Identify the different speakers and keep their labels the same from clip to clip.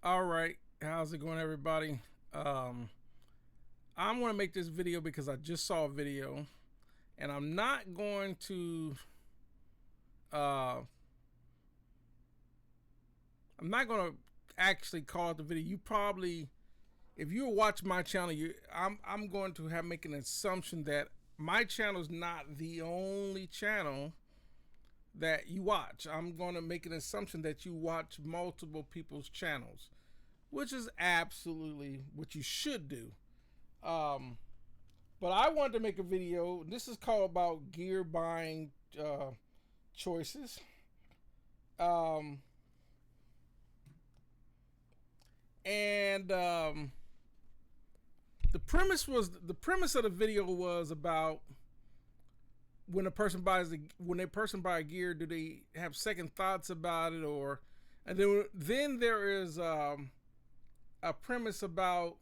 Speaker 1: All right, how's it going, everybody? I'm going to make this video because I just saw a video, and I'm not going to. Uh, I'm not going to actually call it the video. You probably, if you watch my channel, I'm going to have make an assumption that my channel is not the only channel that you watch. I'm going to make an assumption that you watch multiple people's channels, which is absolutely what you should do. But I wanted to make a video. This is called about gear buying choices. Um, and the premise of the video was about when a person buy gear, do they have second thoughts about it, or and then there is a premise about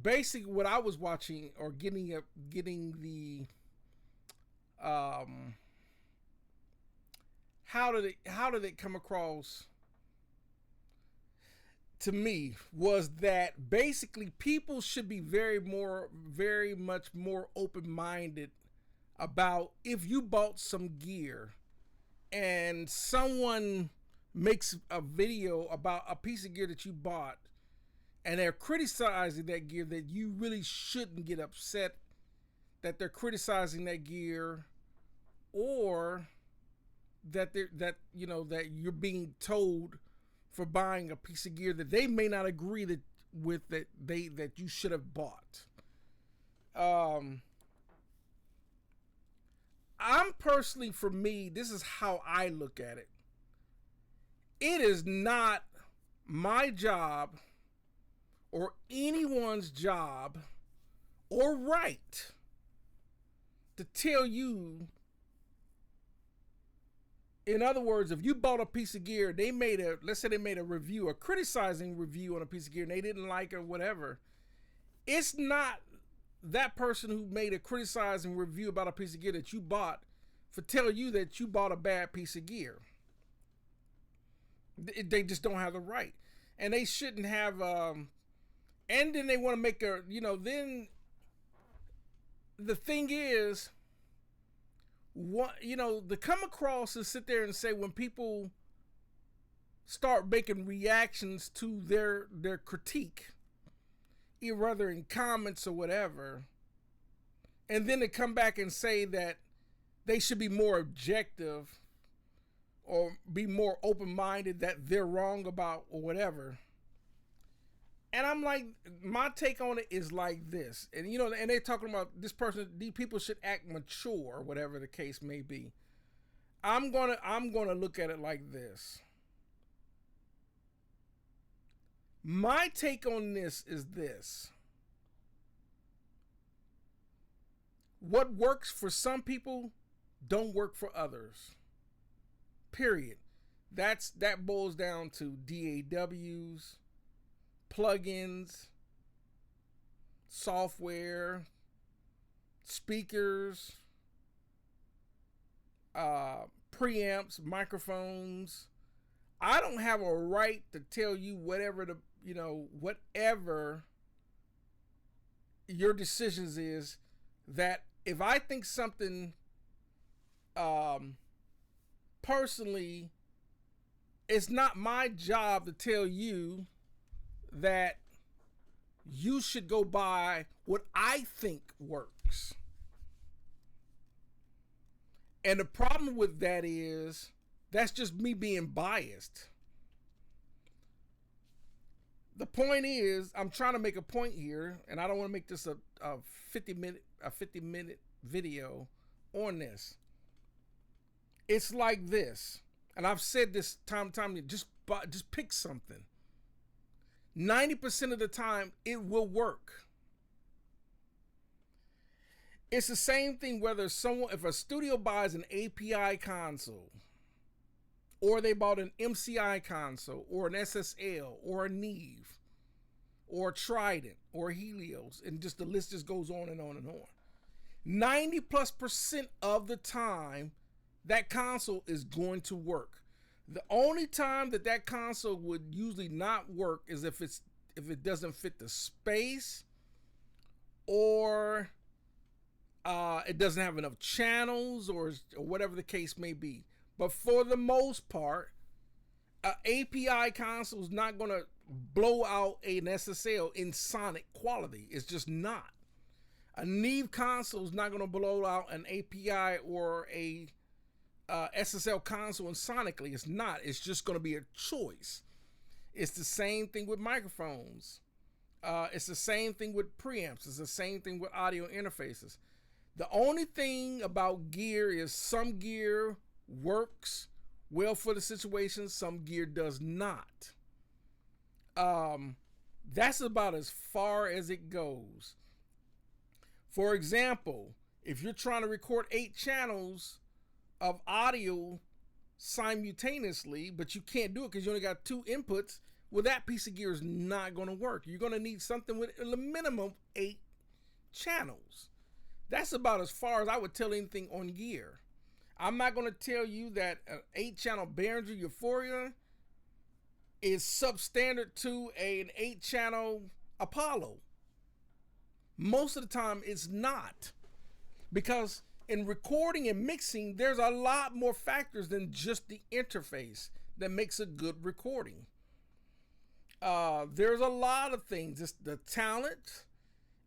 Speaker 1: basically what I was watching or getting the how did it come across to me was that basically people should be very much more open-minded about if you bought some gear and someone makes a video about a piece of gear that you bought and they're criticizing that gear, that you really shouldn't get upset that they're criticizing that gear, or that that you're being told for buying a piece of gear that they may not agree that you should have bought. I'm personally, for me, this is how I look at it. It is not my job or anyone's job or right to tell you. In other words, if you bought a piece of gear, let's say they made a review, a criticizing review on a piece of gear, and they didn't like it or whatever, it's not that person who made a criticizing review about a piece of gear that you bought for tell you that you bought a bad piece of gear. They just don't have the right, and they shouldn't have. And then they want to make then the thing is, what to come across and sit there and say, when people start making reactions to their critique, whether in comments or whatever, and then to come back and say that they should be more objective or be more open-minded, that they're wrong about or whatever. And I'm like, my take on it is like this. And and they're talking about this person, these people should act mature, or whatever the case may be. I'm gonna look at it like this. My take on this is this. What works for some people don't work for others. Period. That boils down to DAWs, plugins, software, speakers, preamps, microphones. I don't have a right to tell you whatever whatever your decisions is. That if I think something personally, it's not my job to tell you that you should go buy what I think works. And the problem with that is that's just me being biased. The point is, I'm trying to make a point here, and I don't want to make this a 50 minute video on this. It's like this, and I've said this time just pick something. 90% of the time, it will work. It's the same thing whether if a studio buys an API console, or they bought an MCI console, or an SSL, or a Neve, or a Trident, or a Helios, and just the list just goes on and on and on. 90+% of the time, that console is going to work. The only time that console would usually not work is if it doesn't fit the space, or it doesn't have enough channels, or whatever the case may be. But for the most part, an API console is not going to blow out an SSL in sonic quality. It's just not. A Neve console is not going to blow out an API or a SSL console in sonically. It's not. It's just going to be a choice. It's the same thing with microphones. It's the same thing with preamps. It's the same thing with audio interfaces. The only thing about gear is some gear works well for the situation, some gear does not. That's about as far as it goes. For example, if you're trying to record 8 channels of audio simultaneously, but you can't do it because you only got 2 inputs, well, that piece of gear is not going to work. You're going to need something with a minimum 8 channels. That's about as far as I would tell anything on gear. I'm not going to tell you that an 8-channel Behringer Euphoria is substandard to an 8-channel Apollo. Most of the time it's not, because in recording and mixing, there's a lot more factors than just the interface that makes a good recording. There's a lot of things. It's the talent,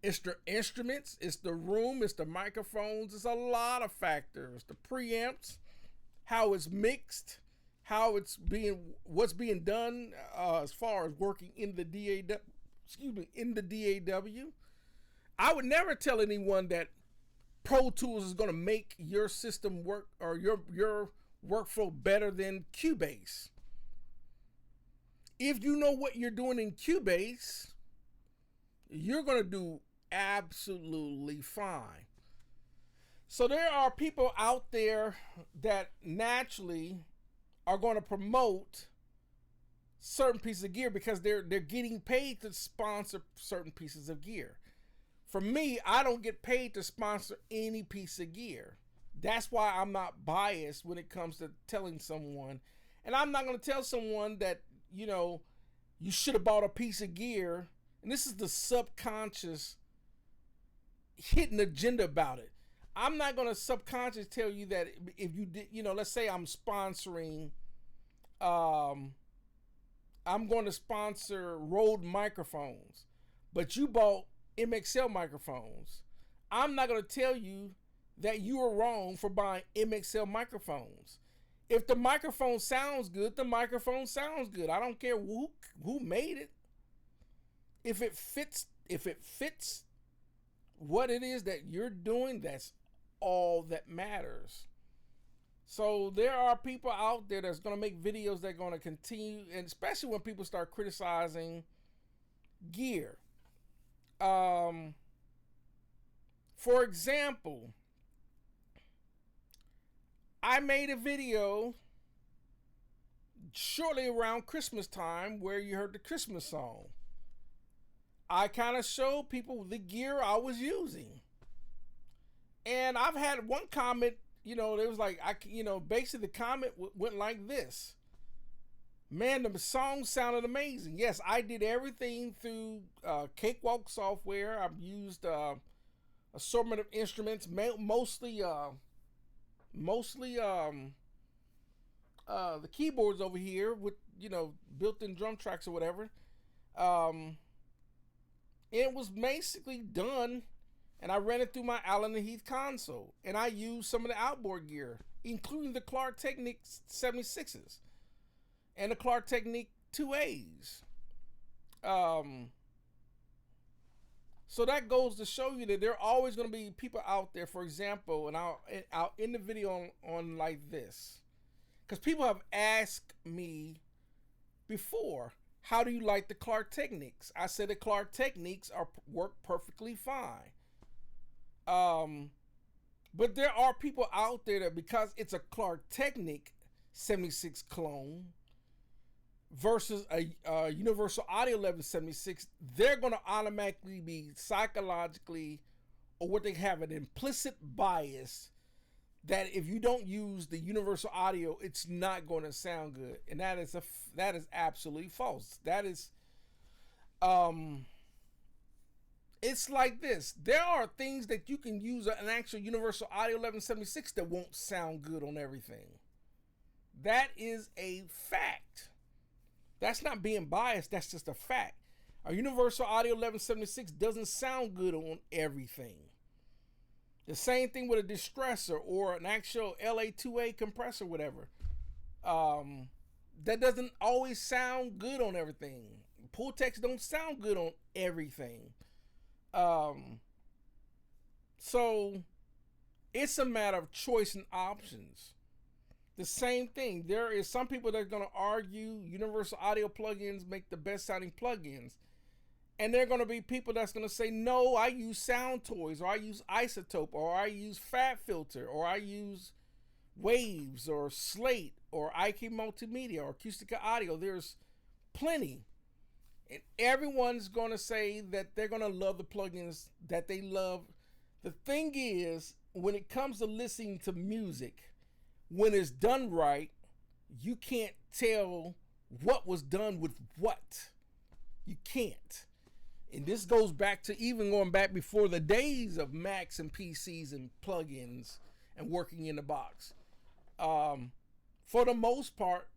Speaker 1: it's the instruments, it's the room, it's the microphones. It's a lot of factors. The preamps, how it's mixed, what's being done as far as working in the DAW. I would never tell anyone that Pro Tools is going to make your system work or your workflow better than Cubase. If you know what you're doing in Cubase, you're going to do absolutely fine. So there are people out there that naturally are going to promote certain pieces of gear because they're getting paid to sponsor certain pieces of gear. For me, I don't get paid to sponsor any piece of gear. That's why I'm not biased when it comes to telling someone. And I'm not going to tell someone that, you should have bought a piece of gear. And this is the subconscious hidden agenda about it. I'm not going to subconsciously tell you that if you did, let's say I'm sponsoring, I'm going to sponsor Rode microphones, but you bought MXL microphones. I'm not going to tell you that you are wrong for buying MXL microphones. If the microphone sounds good, the microphone sounds good. I don't care who made it. If it fits what it is that you're doing, that's all that matters. So there are people out there that's going to make videos that are going to continue, and especially when people start criticizing gear. For example, I made a video shortly around Christmas time where you heard the Christmas song. I kind of showed people the gear I was using. And I've had one comment, there was like, basically the comment went like this. Man, the song sounded amazing. Yes, I did everything through Cakewalk software. I've used assortment of instruments, mostly the keyboards over here with, built-in drum tracks or whatever. It was basically done, and I ran it through my Allen and Heath console, and I used some of the outboard gear, including the Clark Technic 76s. And the Clark Technic 2As. So that goes to show you that there are always going to be people out there, for example, and I'll end the video on like this. Because people have asked me before, how do you like the Clark Technics? I said the Clark Technics work perfectly fine. But there are people out there that, because it's a Clark Technic 76 clone, versus a Universal Audio 1176, they're going to automatically be psychologically, or what they have, an implicit bias that if you don't use the universal audio, it's not going to sound good, and that is absolutely false. That is, it's like this. There are things that you can use an actual universal audio 1176 that won't sound good on everything. That is a fact. That's not being biased. That's just a fact. A universal audio 1176 doesn't sound good on everything. The same thing with a distressor or an actual LA2A compressor, whatever. That doesn't always sound good on everything. Pultecs don't sound good on everything. So it's a matter of choice and options. The same thing. There is some people that are going to argue universal audio plugins make the best sounding plugins. And there are going to be people that's going to say, no, I use Sound Toys, or I use Isotope, or I use Fat Filter, or I use Waves, or Slate, or IK Multimedia, or Acoustica Audio. There's plenty. And everyone's going to say that they're going to love the plugins that they love. The thing is, when it comes to listening to music, when it's done right, you can't tell what was done with what. You can't. And this goes back to even going back before the days of Macs and PCs and plugins and working in the box. For the most part,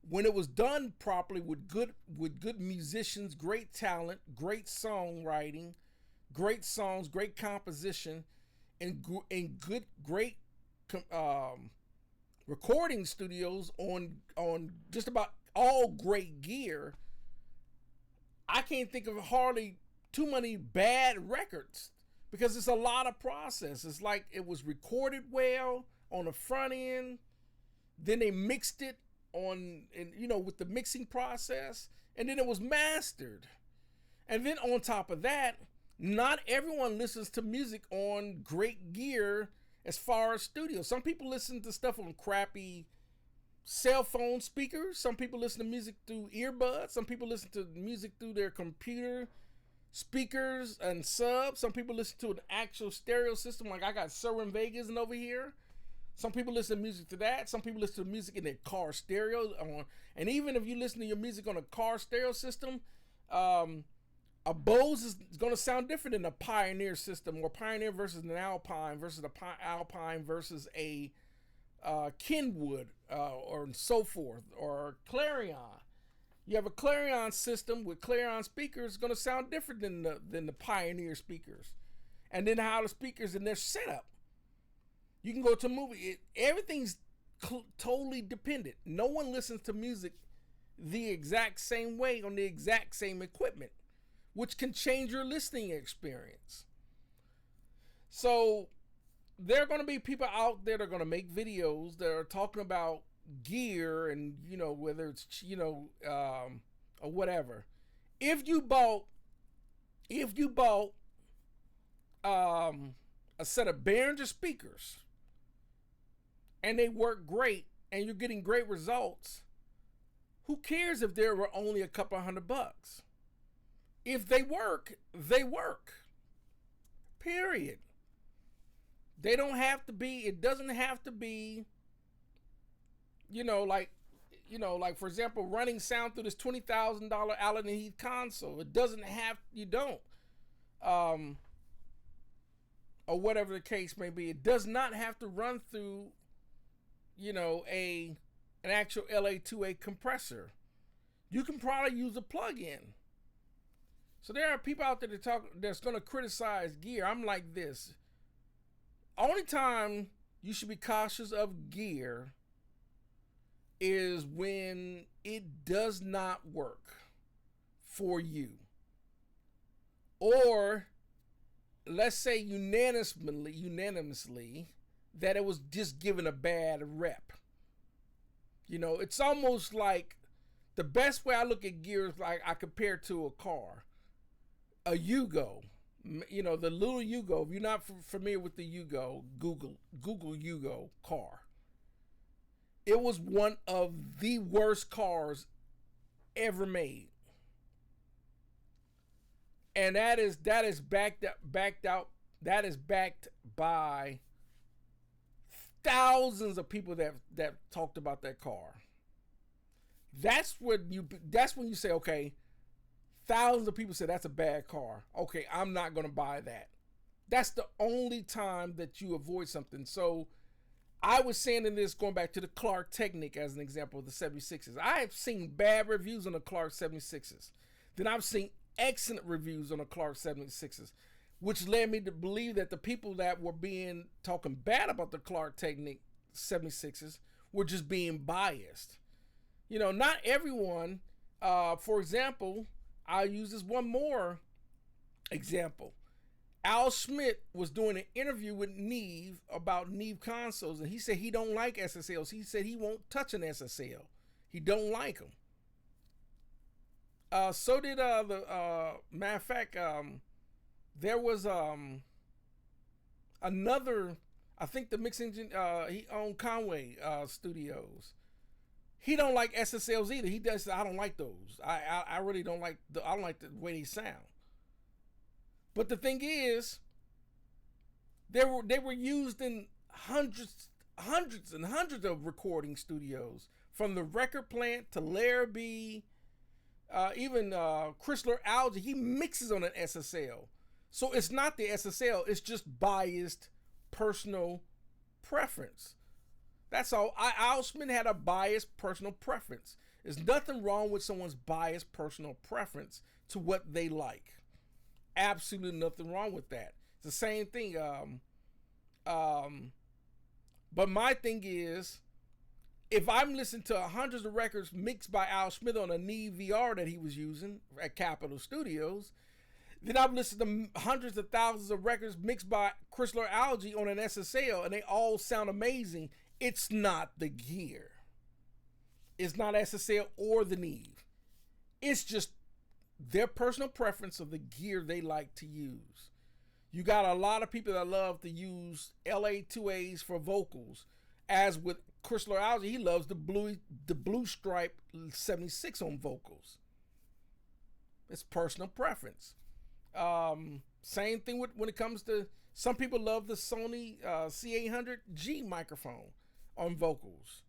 Speaker 1: when it was done properly with good musicians, great talent, great songwriting, great songs, great composition, and great recording studios on just about all great gear, I can't think of hardly too many bad records, because it's a lot of process. It's like it was recorded well on the front end, then they mixed it with the mixing process, and then it was mastered. And then on top of that, not everyone listens to music on great gear as far as studio. Some people listen to stuff on crappy cell phone speakers. Some people listen to music through earbuds. Some people listen to music through their computer speakers and subs. Some people listen to an actual stereo system, like I got Sir Vegas and over here. Some people listen to music to that. Some people listen to music in their car stereo. And even if you listen to your music on a car stereo system, a Bose is going to sound different than a Pioneer system, or Pioneer versus an Alpine versus a Alpine versus a Kenwood, or so forth, or Clarion. You have a Clarion system with Clarion speakers, going to sound different than the Pioneer speakers. And then how the speakers in their setup. You can go to a movie. Everything's totally dependent. No one listens to music the exact same way on the exact same equipment, which can change your listening experience. So there are going to be people out there that are going to make videos that are talking about gear and, whether it's, or whatever. If you bought a set of Behringer speakers and they work great and you're getting great results, who cares if there were only a couple $100? If they work, they work. Period. They don't have to be, it doesn't have to be, like for example, running sound through this $20,000 Allen & Heath console. It doesn't have, you don't. Or whatever the case may be. It does not have to run through, an actual LA2A compressor. You can probably use a plug-in. So there are people out there that's going to criticize gear. I'm like this. Only time you should be cautious of gear is when it does not work for you. Or let's say unanimously that it was just given a bad rep. It's almost like the best way I look at gear is like I compare it to a car. A Yugo, the little Yugo. If you're not familiar with the Yugo, Google Yugo car. It was one of the worst cars ever made. And that is backed out. That is backed by thousands of people that talked about that car. That's when you say, okay, thousands of people say that's a bad car. Okay, I'm not going to buy that. That's the only time that you avoid something. So I was saying in this, going back to the Clark Technic as an example of the 76s. I have seen bad reviews on the Clark 76s. Then I've seen excellent reviews on the Clark 76s, which led me to believe that the people that were talking bad about the Clark Technic 76s were just being biased. You know, not everyone. For example, I'll use this one more example. Al Schmidt was doing an interview with Neve about Neve consoles, and he said he don't like SSLs. He said he won't touch an SSL. He don't like them. So did matter of fact, there was another. I think the mix engine. He owned Conway Studios. He don't like SSLs either. He does. I don't like those. I really don't like. I don't like the way they sound. But the thing is, they were used in hundreds and hundreds of recording studios, from the Record Plant to Larrabee, even Chrysler Algae. He mixes on an SSL, so it's not the SSL. It's just biased personal preference. That's all. Al Schmidt had a biased personal preference. There's nothing wrong with someone's biased personal preference to what they like. Absolutely nothing wrong with that. It's the same thing. But my thing is, if I'm listening to hundreds of records mixed by Al Schmidt on a Neve VR that he was using at Capitol Studios, then I've listened to hundreds of thousands of records mixed by Chrysler Algae on an SSL, and they all sound amazing. It's not the gear. It's not SSL or the Neve. It's just their personal preference of the gear they like to use. You got a lot of people that love to use LA2As for vocals. As with Chrysler Algae, he loves the blue stripe 76 on vocals. It's personal preference. Same thing when it comes to, some people love the Sony C800G microphone on vocals.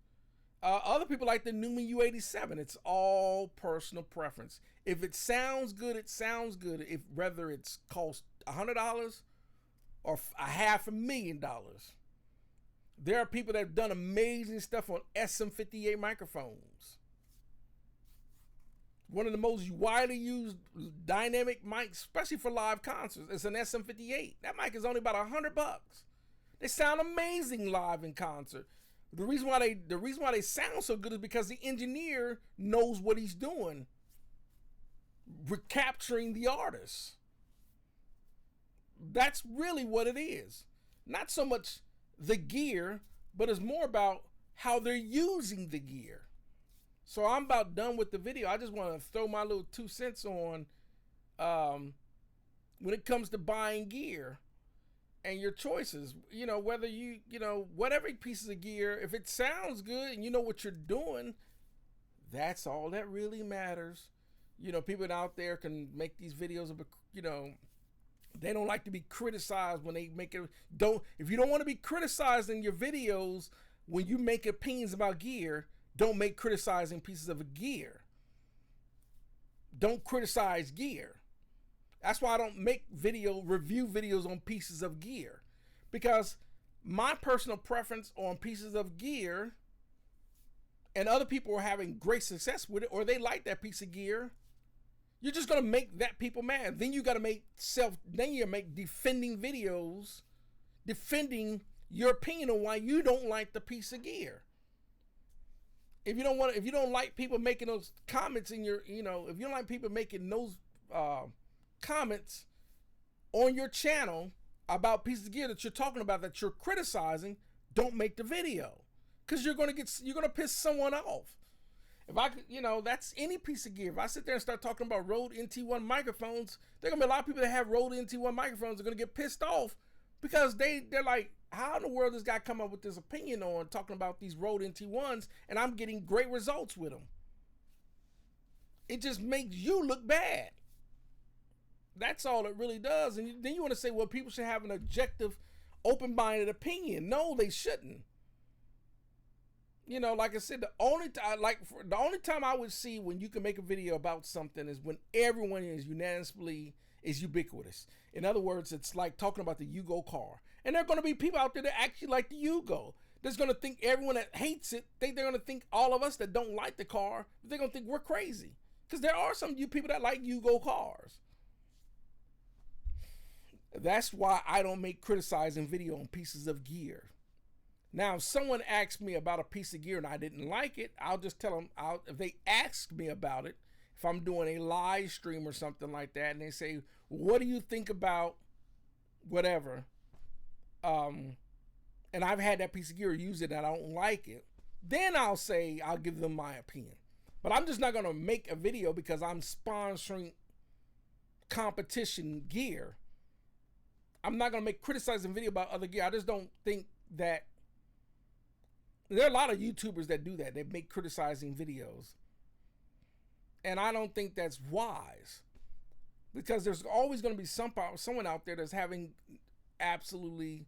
Speaker 1: Other people like the Newman U87. It's all personal preference. If it sounds good, it sounds good. If whether it's cost $100 or $500,000. There are people that have done amazing stuff on SM58 microphones. One of the most widely used dynamic mics, especially for live concerts, is an SM58. That mic is only about $100. They sound amazing live in concert. The reason why they sound so good is because the engineer knows what he's doing, recapturing the artist. That's really what it is. Not so much the gear, but it's more about how they're using the gear. So I'm about done with the video. I just want to throw my little 2 cents on when it comes to buying gear and your choices. You know, whether whatever pieces of gear, if it sounds good and you know what you're doing, that's all that really matters. You know, people out there can make these videos of, they don't like to be criticized when they make it. If you don't want to be criticized in your videos when you make opinions about gear, don't make criticizing pieces of gear. Don't criticize gear. That's why I don't make review videos on pieces of gear, because my personal preference on pieces of gear, and other people are having great success with it, or they like that piece of gear, you're just gonna make that people mad. Then you gotta make defending videos, defending your opinion on why you don't like the piece of gear. If you don't like people making those comments in your, if you don't like people making those comments on your channel about pieces of gear that you're talking about, that you're criticizing, don't make the video, because you're gonna piss someone off. If I could, that's any piece of gear. If I sit there and start talking about Rode NT1 microphones, there are gonna be a lot of people that have Rode NT1 microphones are gonna get pissed off, because they're like, how in the world does this guy come up with this opinion on talking about these Rode NT1s, and I'm getting great results with them? It just makes you look bad. That's all it really does. And then you want to say, well, people should have an objective, open-minded opinion. No, they shouldn't. You know, like I said, the only time I would see when you can make a video about something is when everyone is unanimously is ubiquitous. In other words, it's like talking about the Yugo car, and there are going to be people out there that actually like the Yugo. There's going to think everyone that hates it, they're going to think all of us that don't like the car, they're going to think we're crazy, because there are some people that like Yugo cars. That's why I don't make criticizing video on pieces of gear. Now, if someone asks me about a piece of gear and I didn't like it, I'll just tell them, if they ask me about it, if I'm doing a live stream or something like that, and they say, what do you think about whatever, and I've had that piece of gear, use it, and I don't like it, then I'll give them my opinion. But I'm just not going to make a video because I'm sponsoring competition gear. I'm not going to make criticizing video about other gear. I just don't think that. There are a lot of YouTubers that do that. They make criticizing videos. And I don't think that's wise. Because there's always going to be someone out there that's having absolutely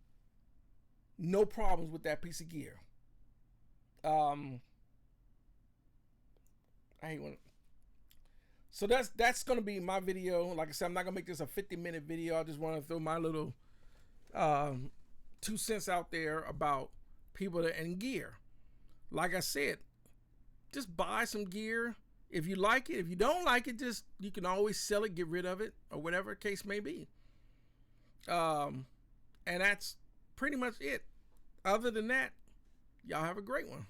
Speaker 1: no problems with that piece of gear. I hate when. So that's going to be my video. Like I said, I'm not going to make this a 50-minute video. I just want to throw my little 2 cents out there about people and gear. Like I said, just buy some gear. If you like it, if you don't like it, you can always sell it, get rid of it, or whatever case may be. And that's pretty much it. Other than that, y'all have a great one.